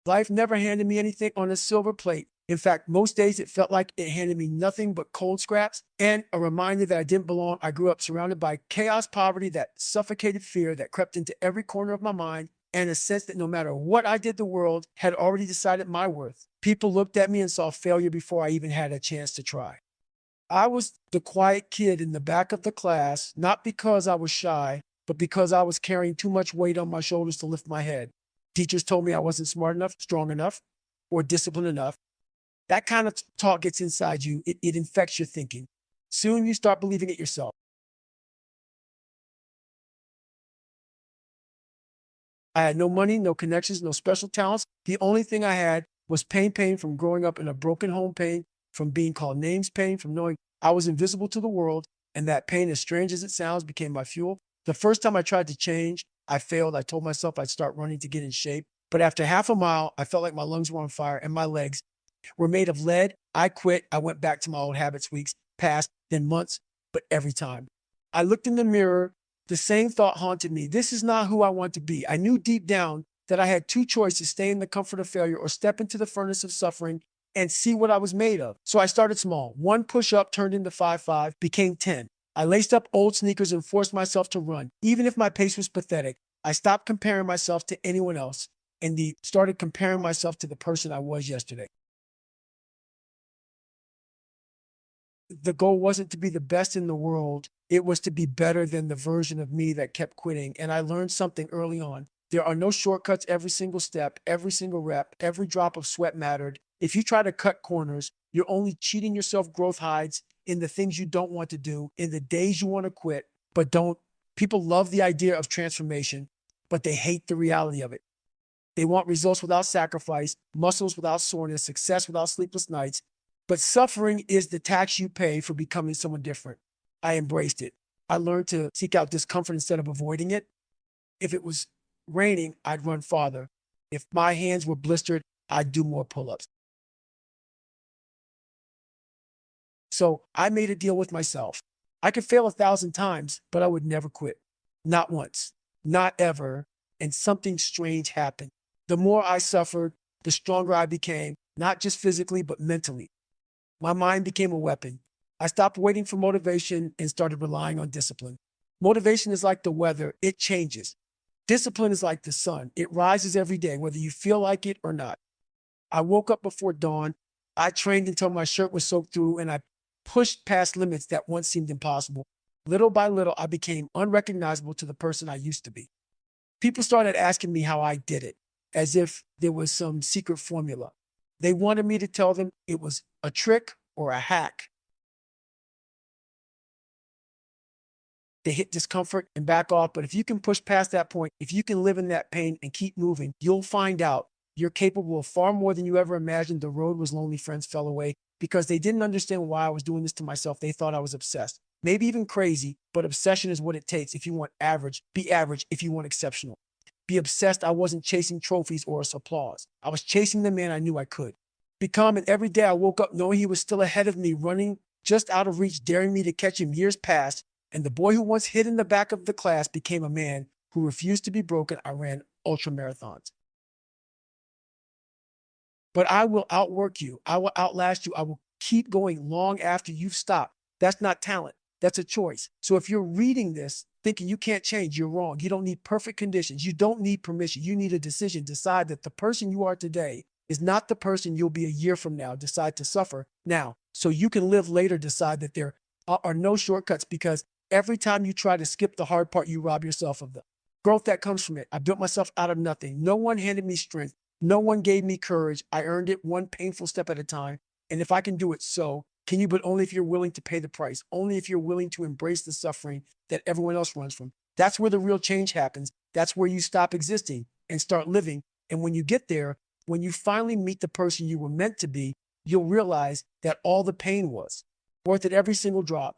Life never handed me anything on a silver plate. In fact, most days it felt like it handed me nothing but cold scraps and a reminder that I didn't belong. I grew up surrounded by chaos, poverty, that suffocated fear that crept into every corner of my mind, and a sense that no matter what I did, the world had already decided my worth. People looked at me and saw failure before I even had a chance to try. I was the quiet kid in the back of the class, not because I was shy, but because I was carrying too much weight on my shoulders to lift my head. Teachers told me I wasn't smart enough, strong enough, or disciplined enough. That kind of talk gets inside you. It infects your thinking. Soon you start believing it yourself. I had no money, no connections, no special talents. The only thing I had was pain from growing up in a broken home, pain from being called names, pain from knowing I was invisible to the world. And that pain, as strange as it sounds, became my fuel. The first time I tried to change, I failed. I told myself I'd start running to get in shape. But after half a mile, I felt like my lungs were on fire and my legs were made of lead. I quit. I went back to my old habits. Weeks passed, then months, but every time I looked in the mirror, the same thought haunted me. This is not who I want to be. I knew deep down that I had two choices: stay in the comfort of failure or step into the furnace of suffering and see what I was made of. So I started small. One push up turned into 5, became 10. I laced up old sneakers and forced myself to run. Even if my pace was pathetic, I stopped comparing myself to anyone else and started comparing myself to the person I was yesterday. The goal wasn't to be the best in the world. It was to be better than the version of me that kept quitting. And I learned something early on. There are no shortcuts. Every single step, every single rep, every drop of sweat mattered. If you try to cut corners, you're only cheating yourself. Growth hides in the things you don't want to do, in the days you want to quit, but don't. People love the idea of transformation, but they hate the reality of it. They want results without sacrifice, muscles without soreness, success without sleepless nights. But suffering is the tax you pay for becoming someone different. I embraced it. I learned to seek out discomfort instead of avoiding it. If it was raining, I'd run farther. If my hands were blistered, I'd do more pull ups. So I made a deal with myself. I could fail 1,000 times, but I would never quit. Not once, not ever. And something strange happened. The more I suffered, the stronger I became, not just physically, but mentally. My mind became a weapon. I stopped waiting for motivation and started relying on discipline. Motivation is like the weather, it changes. Discipline is like the sun, it rises every day, whether you feel like it or not. I woke up before dawn. I trained until my shirt was soaked through, and I pushed past limits that once seemed impossible. Little by little, I became unrecognizable to the person I used to be. People started asking me how I did it, as if there was some secret formula. They wanted me to tell them it was a trick or a hack. They hit discomfort and back off. But if you can push past that point, if you can live in that pain and keep moving, you'll find out you're capable of far more than you ever imagined. The road was lonely, friends fell away because they didn't understand why I was doing this to myself. They thought I was obsessed, maybe even crazy, but obsession is what it takes. If you want average, be average. If you want exceptional, be obsessed. I wasn't chasing trophies or applause. I was chasing the man I knew I could become. And every day I woke up knowing he was still ahead of me, running just out of reach, daring me to catch him. Years passed, and the boy who once hid in the back of the class became a man who refused to be broken. I ran ultra marathons. But I will outwork you. I will outlast you. I will keep going long after you've stopped. That's not talent. That's a choice. So if you're reading this thinking you can't change, you're wrong. You don't need perfect conditions. You don't need permission. You need a decision. Decide that the person you are today is not the person you'll be a year from now. Decide to suffer now so you can live later. Decide that there are no shortcuts, because every time you try to skip the hard part, you rob yourself of the growth that comes from it. I built myself out of nothing. No one handed me strength. No one gave me courage. I earned it one painful step at a time. And if I can do it, so can you, but only if you're willing to pay the price, only if you're willing to embrace the suffering that everyone else runs from. That's where the real change happens. That's where you stop existing and start living. And when you get there, when you finally meet the person you were meant to be, you'll realize that all the pain was worth it, every single drop.